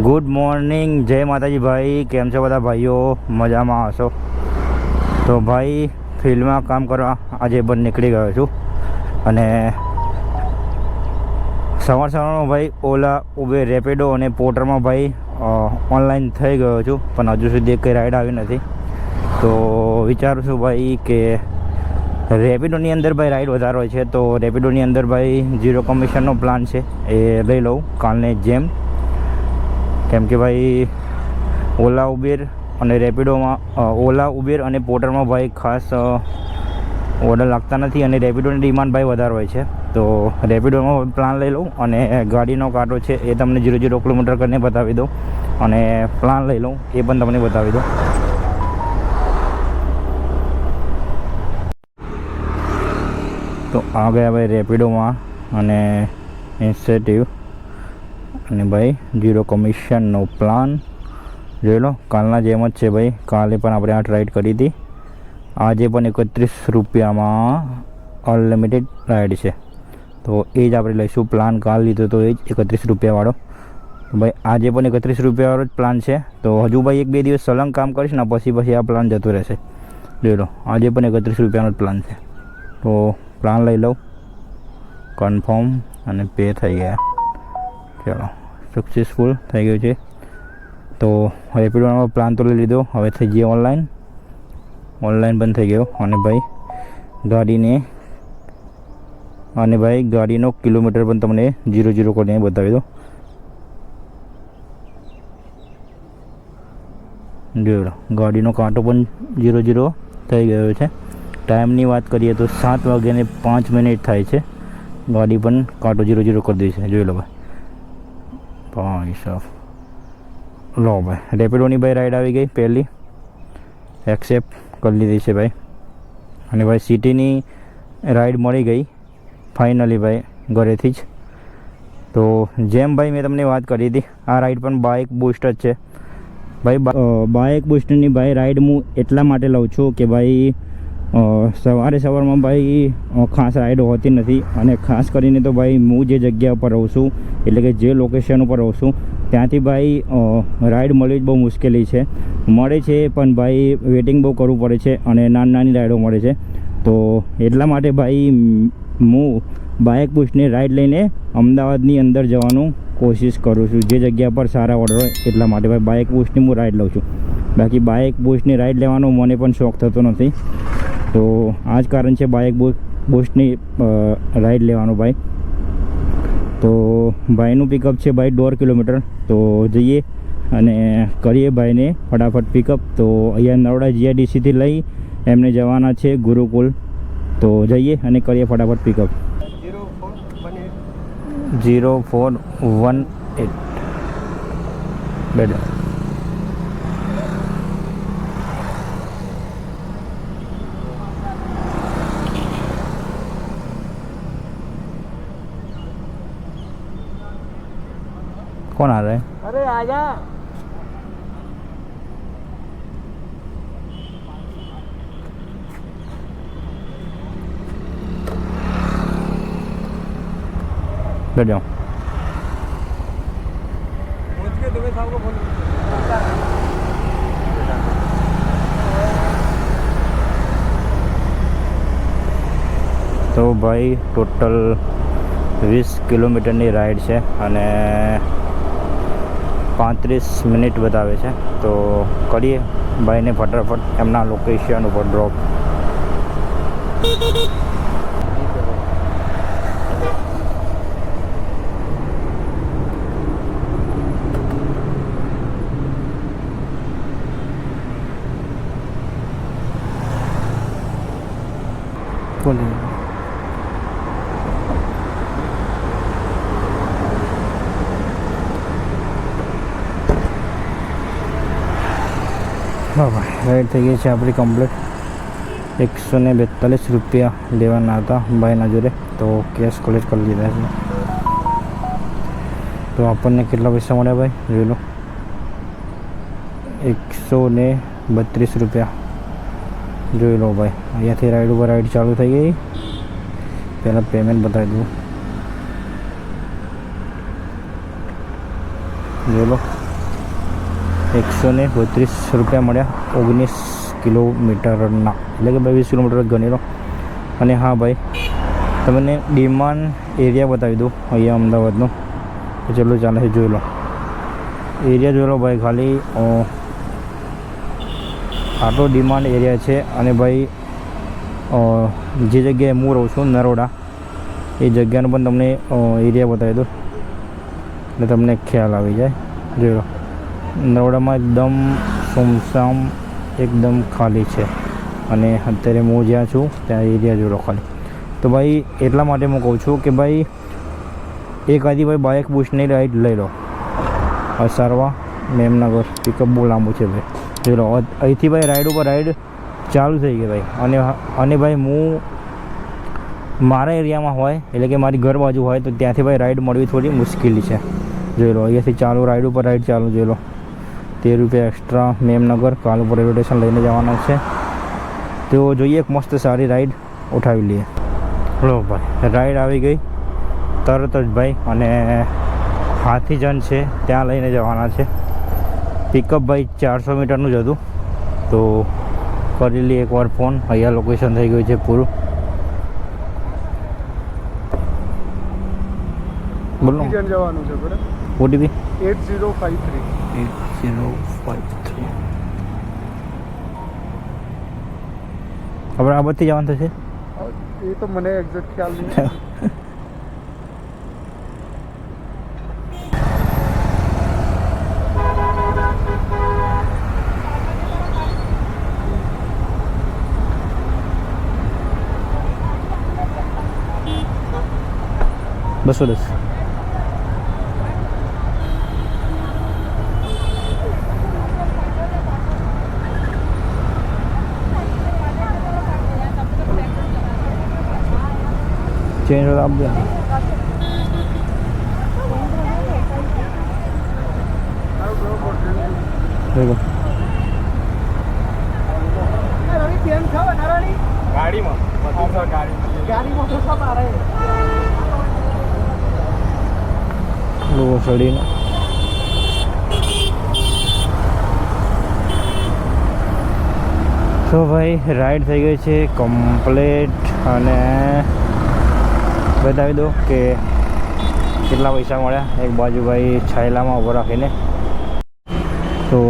Good morning, જય માતાજી ભાઈ. કેમ છો બધા ભાઈઓ? મજામાં હશો? તો ભાઈ ફિલ્ડમાં કામ કરવા આજે બંધ નીકળી ગયો છું અને સવારમાં ભાઈ ઓલા ઉબેર રેપિડો અને પોર્ટરમાં ભાઈ ઓનલાઈન થઈ ગયો છું, પણ હજુ સુધી કંઈ રાઈડ આવી નથી. તો વિચારું છું ભાઈ કે રેપિડોની અંદર ભાઈ રાઈડ વધારે હોય છે, તો રેપિડોની અંદર ભાઈ 0 કમિશનનો પ્લાન છે એ લઈ લઉં કાલને જેમ. કેમ કે ભાઈ ઓલા ઉબેર અને રેપિડોમાં ઓલા ઉબેર અને પોર્ટરમાં ભાઈ ખાસ ઓર્ડર લાગતા નથી અને રેપિડોની ડિમાન્ડ ભાઈ વધારે હોય છે. તો રેપિડોમાં પ્લાન લઈ લઉં અને ગાડીનો કાંટો છે એ તમને 0 કિલોમીટર કરીને બતાવી દઉં અને પ્લાન લઈ લઉં એ પણ તમને બતાવી દઉં. તો આ ગયા ભાઈ રેપિડોમાં અને ઇન્સેટિવ અને ભાઈ 0 કમિશનનો પ્લાન જોઈ લો. કાલના જેમ જ છે ભાઈ, કાલે પણ આપણે આ રાઈડ કરી હતી, આજે પણ 31 રૂપિયામાં અનલિમિટેડ રાઈડ છે. તો એ જ આપણે લઈશું પ્લાન. કાલ લીધો તો એ જ 31 રૂપિયાવાળો. ભાઈ આજે પણ 31 રૂપિયાવાળો જ પ્લાન છે. તો હજુ ભાઈ 1-2 દિવસ સલંગ કામ કરીશ ને પછી આ પ્લાન જતો રહેશે. જોઈ લો, આજે પણ 31 રૂપિયાનો જ પ્લાન છે. તો પ્લાન લઈ લઉં, કન્ફર્મ અને પે થઈ ગયા. ચાલો, સક્સેસફુલ થઈ ગયું છે. તો રેપિડોનો પ્લાન તો લઈ લીધો, હવે થઈ ગયો ઓનલાઈન બંધ થઈ ગયો. અને ભાઈ ગાડીનો કિલોમીટર પણ તમને 0 કરીને બતાવી દો. જોઈ લો, ગાડીનો કાંટો પણ 0 થઈ ગયો છે. ટાઈમની વાત કરીએ તો 7:05 થાય છે. ગાડી પણ કાંટો 0 કરી દે છે. જોઈ લો ભાઈ સાહેબ. લો ભાઈ, રેપિડોની ભાઈ રાઈડ આવી ગઈ, પહેલી એક્સેપ્ટ કરી લીધી છે ભાઈ. અને ભાઈ સિટીની રાઈડ મળી ગઈ ફાઇનલી ભાઈ ઘરેથી જ. તો જેમ ભાઈ મેં તમને વાત કરી હતી, આ રાઈડ પણ બાઇક બૂસ્ટ જ છે ભાઈ. બાઇક બૂસ્ટની ભાઈ રાઈડ હું એટલા માટે લઉં છું કે ભાઈ સવારમાં ભાઈ ખાસ રાઈડ હોતી નથી. અને ખાસ કરીને તો ભાઈ હું જે જગ્યા ઉપર રહું છું, એટલે કે જે લોકેશન ઉપર રહું છું ત્યાંથી ભાઈ રાઈડ મળવી જ બહુ મુશ્કેલી છે. મળે છે પણ ભાઈ વેટિંગ બહુ કરવું પડે છે અને નાની રાઈડો મળે છે. તો એટલા માટે ભાઈ હું બાઇક બૂસ્ટની રાઈડ લઈને અમદાવાદની અંદર જવાનું કોશિશ કરું છું, જે જગ્યા પર સારા ઓર્ડર હોય. એટલા માટે ભાઈ બાઇક બૂસ્ટની હું રાઈડ લઉં છું. બાકી બાઇક બૂસ્ટની રાઈડ લેવાનો મને પણ શોખ થતો નથી. તો આ જ કારણ છે બાઇક બૂસ્ટની રાઈડ લેવાનો ભાઈ. તો ભાઈનું પિકઅપ છે ભાઈ 1.5 કિલોમીટર. તો જઈએ અને કરીએ ભાઈને ફટાફટ પિકઅપ. તો અહીંયા નરોડા GIDCથી લઈ એમને જવાના છે ગુરુકુલ. તો જઈએ અને કરીએ ફટાફટ પિકઅપ. 0418 બેડ. कौन आ रहा है? अरे आजा। बैठ जाओ. पहुंच के दुबे साहब को फोन तो भाई टोटल 20 કિલોમીટરની રાઈડ છે અને 35 મિનિટ બતાવે છે. તો કરીએ ભાઈને ફટાફટ એમના લોકેશન ઉપર ડ્રોપ. બરાબર, રાઈડ થઈ ગઈ છે આપણી કમ્પ્લીટ. 142 રૂપિયા લેવાના હતા ભાઈના જોડે, તો કેશ કલેક્ટ કરી લીધા છે. તો આપણને કેટલા પૈસા મળ્યા ભાઈ જોઈ લો. 132 રૂપિયા જોઈ લો ભાઈ. અહીંયાથી રાઈડ ઉપર રાઈડ ચાલુ થઈ ગઈ. પહેલાં પેમેન્ટ બતાવી દઉં, જોઈ લો. 132 રૂપિયા મળ્યા 19 કિલોમીટરના, એટલે કે 22 કિલોમીટર જ ગણી લો. અને હા ભાઈ, તમને ડિમાન્ડ એરિયા બતાવી દઉં અહીંયા અમદાવાદનો. તો ચલો ચાલે છે, જોઈ લો એરિયા, જોઈ લો ભાઈ. ખાલી આટલો ડિમાન્ડ એરિયા છે. અને ભાઈ જે જગ્યાએ હું રહું છું નરોડા, એ જગ્યાનો પણ તમને એરિયા બતાવી દો એટલે તમને ખ્યાલ આવી જાય. જોઈ લો નરોડામાં એકદમ સુમસામ, એકદમ ખાલી છે. અને અત્યારે હું જ્યાં છું ત્યાં એરિયા જોઈ લો ખાલી. તો ભાઈ એટલા માટે હું કહું છું કે ભાઈ એક આદી ભાઈ બાઇક બુશની રાઈડ લઈ લો. અસારવા મેમનગર પિકઅપ બહુ લાંબુ છે ભાઈ. જોઈ લો અહીંથી ભાઈ રાઈડ ઉપર રાઈડ ચાલુ થઈ ગઈ ભાઈ. અને ભાઈ હું મારા એરિયામાં હોય, એટલે કે મારી ઘર બાજુ હોય, તો ત્યાંથી ભાઈ રાઈડ મળવી થોડી મુશ્કેલી છે. જોઈ લો અહીંયાથી ચાલુ રાઈડ ઉપર રાઈડ ચાલુ. જોઈ લો 13 રૂપિયા એક્સ્ટ્રા મેમનગર. કાલ ઉપર રેલવે સ્ટેશન લઈને જવાના છે. તો જોઈએ એક મસ્ત સારી રાઈડ ઉઠાવી લઈએ. લો ભાઈ રાઈડ આવી ગઈ તરત જ ભાઈ. અને હાથીજન છે ત્યાં લઈને જવાના છે. પિકઅપ ભાઈ 400 મીટરનું જ હતું. તો કરી લઈએ એકવાર ફોન. અહીંયા લોકેશન થઈ ગયું છે પૂરું. બોલો જવાનું છે બરાબર. ઓટીપી 8053. 8053. આપણે આ બધી જવાનું થશે. એ તો મને એક્ઝેક્ટ ખ્યાલ નહીં. બસો 10. ચેન્જ આપજો. લોકો ચડીને તો ભાઈ રાઈડ થઈ ગઈ છે કમ્પ્લીટ. અને બતાવી દો કે કેટલા પૈસા મળ્યા. એક બાજુ ભાઈ છાયલામાં ઊભો રાખીને. તો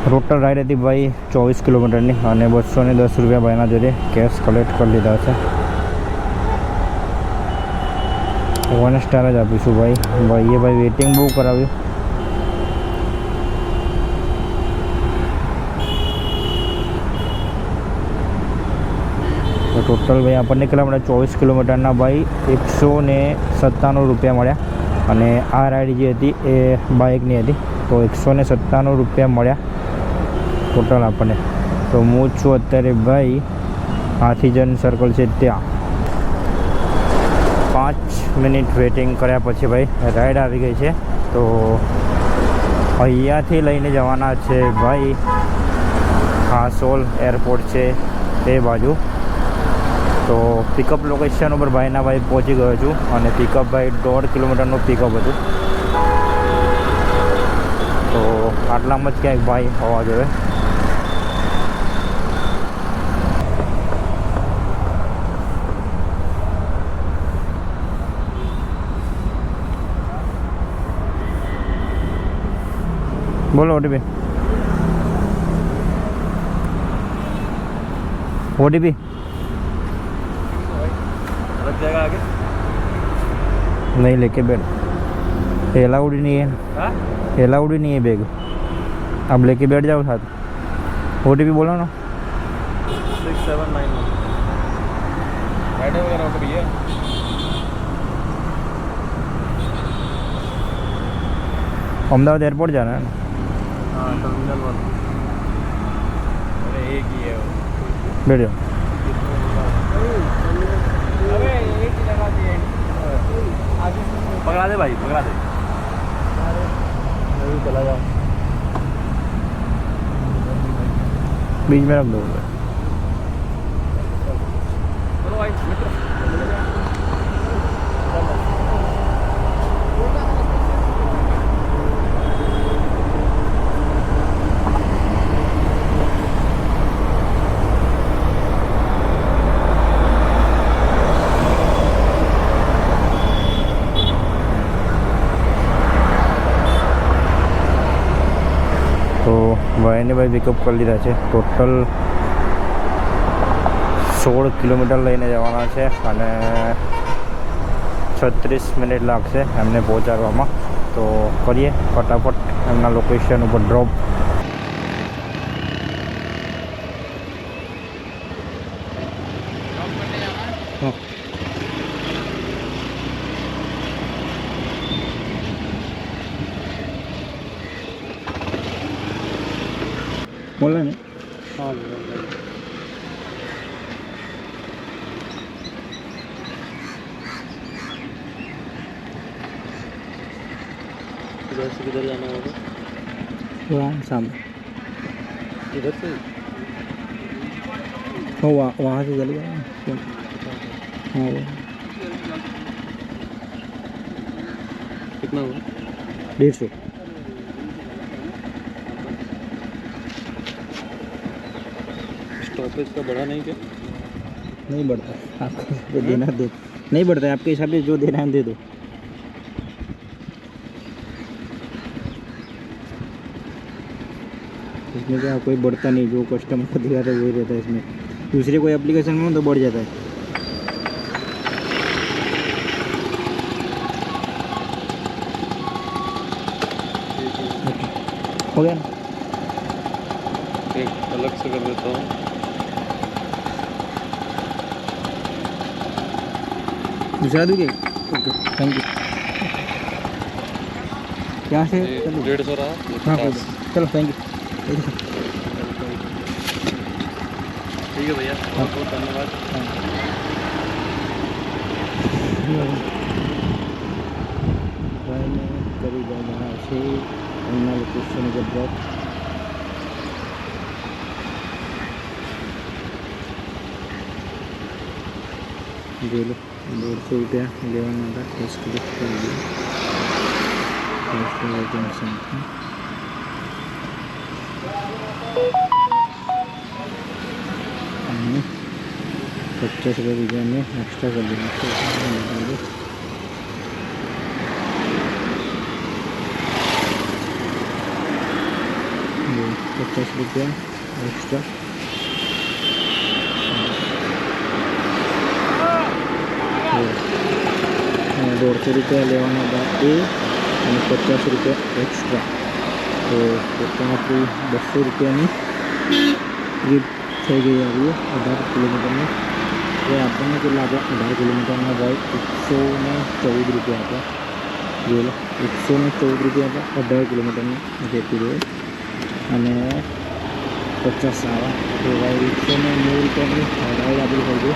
ટોટલ રાઈડ હતી ભાઈ 24 કિલોમીટરની. અને 210 રૂપિયા ભાઈના જોડે કેશ કલેક્ટ કરી લીધા છે. 1 સ્ટાર જ આપીશું ભાઈ. ભાઈએ ભાઈ વેટિંગ બહુ કરાવ્યું. તો ટોટલ ભાઈ આપણને કેટલા મળ્યા 24 કિલોમીટરના ભાઈ 197 રૂપિયા મળ્યા. અને આ રાઈડ જે હતી એ બાઇકની હતી. તો 197 રૂપિયા મળ્યા ટોટલ આપણને. તો હું છું અત્યારે ભાઈ હાથીજન સર્કલ છે ત્યાં. 5 મિનિટ વેટિંગ કર્યા પછી ભાઈ રાઈડ આવી ગઈ છે. તો અહીંયાથી લઈને જવાના છે ભાઈ હાસોલ એરપોર્ટ છે તે બાજુ. તો પિકઅપ લોકેશન ઉપર ભાઈના ભાઈ પહોંચી ગયો છું. અને પિકઅપ ભાઈ 1.5 કિલોમીટરનું પિકઅપ હતું. તો આટલામાં જ ક્યાંક ભાઈ હોવા જોઈએ. बोलो ओटीपी ओटीपी लग जाएगा आगे. नहीं लेके बैठ. अलाउड ही नहीं है. हाँ अलाउड ही नहीं है बैग. आप लेके बैठ जाओ साथ. ओटीपी बोलो ना. 6791. बैठे वगैरह हो भैया. अहमदाबाद एयरपोर्ट जाना है ना. हाँ टर्मिनल 1. अरे एक ही है वो. बैठ जाओ. अरे एक ही लगा दिए. आगे पकड़ा दे भाई, पकड़ा दे. अरे चला जाओ. बीच में रख दो. चलो भाई मित्र. તો ભાઈને ભાઈ પિકઅપ કરી લીધા છે. ટોટલ 16 કિલોમીટર લઈને જવાના છે અને 36 મિનિટ લાગશે એમને પહોંચાડવામાં. તો કરીએ ફટાફટ એમના લોકેશન ઉપર ડ્રોપ. बोला नहीं. हाँ इधर से किधर जाना होगा? वहाँ सामने इधर से हो वहाँ से चले जाए. हाँ वो कितना हुआ? 150. स्टॉपेज का बढ़ा नहीं क्या? नहीं बढ़ता. आपको जो देना दे. नहीं बढ़ता है. आपके हिसाब से जो देना है दे दो. इसमें क्या कोई बढ़ता नहीं. जो कस्टमर को दिखाता है वही रहता है इसमें. दूसरे कोई एप्लीकेशन में तो बढ़ जाता है. हो गया ना. एक अलग से कर देता हूँ. दूसरा दूँगी. Okay thank you. यहाँ से ये 150 रहा. हाँ कोई 50. बात. चलो थैंक यू. ठीक है भैया, बहुत बहुत धन्यवाद. ભાઈને કરી દેવાના છે એમના લોકેશન ઉપર ડ્રોપ. જોઈ લો 150 રૂપિયા લેવાના હતા. ટેસ્ટ કરી જંકશન. અને 50 રૂપિયા મેં એક્સ્ટ્રા કરી દીધા છે. 50 રૂપિયા એક્સ્ટ્રા. 150 રૂપિયા લેવાના હતા એ અને 50 રૂપિયા એક્સ્ટ્રા. તો ટોટલ આપણી 200 રૂપિયાની ટ્રીપ થઈ ગઈ આવી 18 કિલોમીટરની. એ આપણને કેટલા આપ્યા? 18 કિલોમીટરના ભાઈ 114 રૂપિયા આપ્યા. જોઈ લો 114 રૂપિયા આપ્યા 18 કિલોમીટરની જેટલી રોડ. અને 50 આવા તો ભાઈ 190 રૂપિયાની રાઈડ આપણી થઈ ગઈ.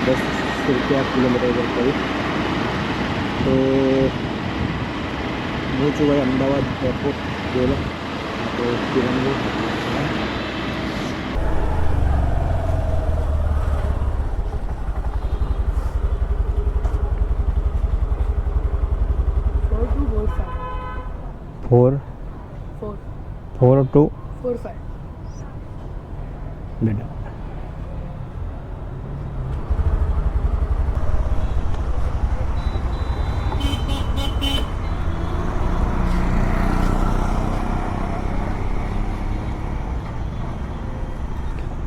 10 રૂપિયા કિલોમીટર પર કરી. તો હું છું ભાઈ અમદાવાદ એરપોર્ટ. જોઈ લો તો તિરંગો. फोर 2 बेटा.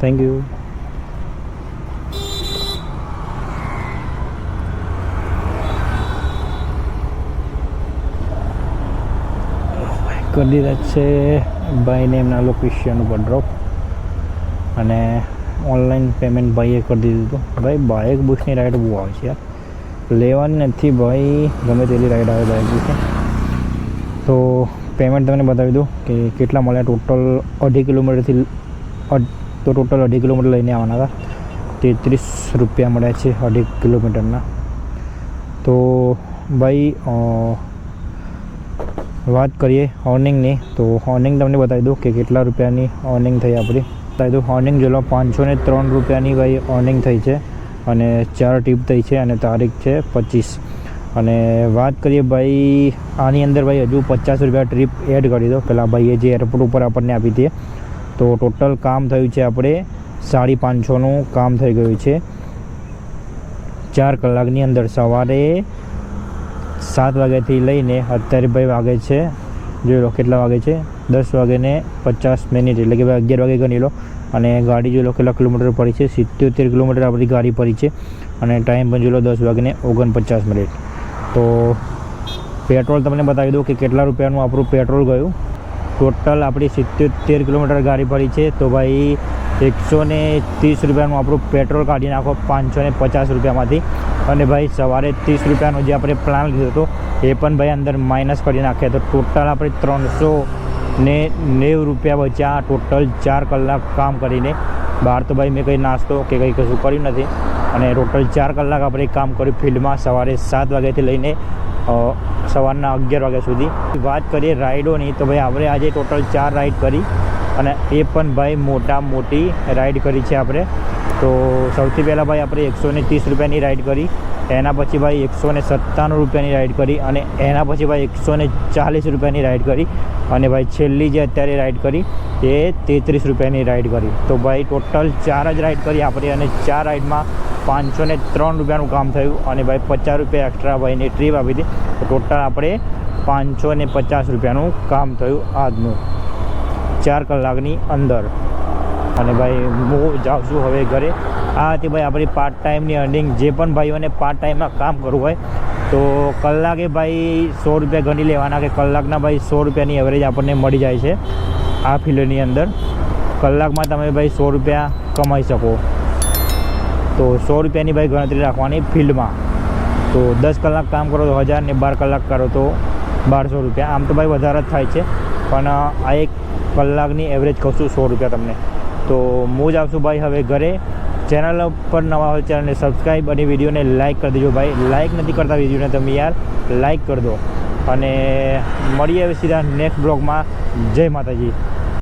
Thank you. કરી દીધા છે ભાઈને એમના લોકેશન ઉપર ડ્રોપ. અને ઓનલાઈન પેમેન્ટ ભાઈએ કરી દીધું હતું. ભાઈ બાઇક બુશની રાઈડ બહુ આવે છે યાર. લેવાની નથી ભાઈ. ગમે તેટલી રાઈડ આવે બાઇક બુશની. તો પેમેન્ટ તમને બતાવી દઉં કે કેટલા મળ્યા. ટોટલ 2.5 કિલોમીટરથી તો ટોટલ 2.5 કિલોમીટર લઈને આવવાના હતા. 33 રૂપિયા મળ્યા છે 2.5 કિલોમીટરના. તો ભાઈ વાત કરીએ અર્નિંગની. તો અર્નિંગ તમને બતાવી દઉં કે કેટલા રૂપિયાની અર્નિંગ થઈ આપણી. બતાવી દઉં અર્નિંગ જો 503 રૂપિયાની ભાઈ અર્નિંગ થઈ છે. અને 4 ટીપ થઈ છે અને તારીખ છે 25. અને વાત કરીએ ભાઈ આની અંદર ભાઈ હજુ 50 રૂપિયા ટ્રીપ એડ કરી દો. પહેલાં ભાઈએ જે એરપોર્ટ ઉપર આપણને આપી હતી. તો ટોટલ કામ થયું છે આપણે 550નું કામ થઈ ગયું છે 4 કલાકની અંદર. સવારે 7 વાગ્યાથી લઈને અત્યારે ભાઈ વાગે છે જોઈ લો કેટલા વાગે છે, 10:50 એટલે કે ભાઈ 11 વાગે ગણી લો. અને ગાડી જોઈ લો કેટલા કિલોમીટર પડી છે, 77 કિલોમીટર આપણી ગાડી પડી છે. અને ટાઈમ પણ જોઈ લો 10:49. તો પેટ્રોલ તમને બતાવી દઉં કે કેટલા રૂપિયાનું આપણું પેટ્રોલ ગયું. ટોટલ આપણી 77 કિલોમીટર ગાડી પડી છે. તો ભાઈ 130 રૂપિયાનું આપણું પેટ્રોલ કાઢી નાખો 550 રૂપિયામાંથી. અને ભાઈ સવારે 30 રૂપિયાનો જે આપણે પ્લાન લીધો હતો એ પણ ભાઈ અંદર માઇનસ કરી નાખ્યા. તો ટોટલ આપણે 390 રૂપિયા બચ્યા ટોટલ 4 કલાક કામ કરીને. બહાર તો ભાઈ મેં કંઈ નાસ્તો કે કંઈ કશું કર્યું નથી. અને ટોટલ 4 કલાક આપણે કામ કર્યું ફિલ્ડમાં, સવારે 7 વાગ્યાથી લઈને સવારના 11 વાગ્યા સુધી. વાત કરીએ રાઇડોની તો ભાઈ આપણે આજે ટોટલ 4 રાઇડ કરી. અને એ પણ ભાઈ મોટી રાઇડ કરી છે આપણે. તો સૌથી પહેલાં ભાઈ આપણે 130 રૂપિયાની રાઇડ કરી. એના પછી ભાઈ 197 રૂપિયાની રાઇડ કરી. અને એના પછી ભાઈ 140 રૂપિયાની રાઇડ કરી. અને ભાઈ છેલ્લી જે અત્યારે રાઇડ કરી એ 33 રૂપિયાની રાઇડ કરી. તો ભાઈ ટોટલ 4 જ રાઇડ કરી આપણે. અને 4 રાઇડમાં 503 રૂપિયાનું કામ થયું. અને ભાઈ 50 રૂપિયા એક્સ્ટ્રા ભાઈની ટ્રીપ આપી હતી. તો ટોટલ આપણે 550 રૂપિયાનું કામ થયું આજનું 4 કલાકની અંદર. અને ભાઈ હું જાઉં છું હવે ઘરે. આ હતી ભાઈ આપણી પાર્ટ ટાઈમની અર્નિંગ. જે પણ ભાઈઓને પાર્ટ ટાઈમમાં કામ કરવું હોય તો કલાકે ભાઈ 100 રૂપિયા ગણી લેવાના કે કલાકના ભાઈ 100 રૂપિયાની એવરેજ આપણને મળી જાય છે આ ફિલ્ડની અંદર. કલાકમાં તમે ભાઈ 100 રૂપિયા કમાઈ શકો. તો 100 રૂપિયાની ભાઈ ગણતરી રાખવાની ફિલ્ડમાં. તો 10 કલાક કામ કરો તો 1000 ને 12 કલાક કરો તો 1200 રૂપિયા. આમ તો ભાઈ વધારે જ થાય છે પણ આ એક કલાકની એવરેજ કહું છું 100 રૂપિયા તમને. તો હું જ આવશું ભાઈ હવે ઘરે. ચેનલ પર નવા હોય ચેનલને સબસ્ક્રાઈબ અને વિડીયોને લાઇક કરી દેજો ભાઈ. લાઇક નથી કરતા વિડીયોને તમે યાર, લાઇક કરી દો. અને મળીએ હવે સીધા નેક્સ્ટ બ્લોગમાં. જય માતાજી.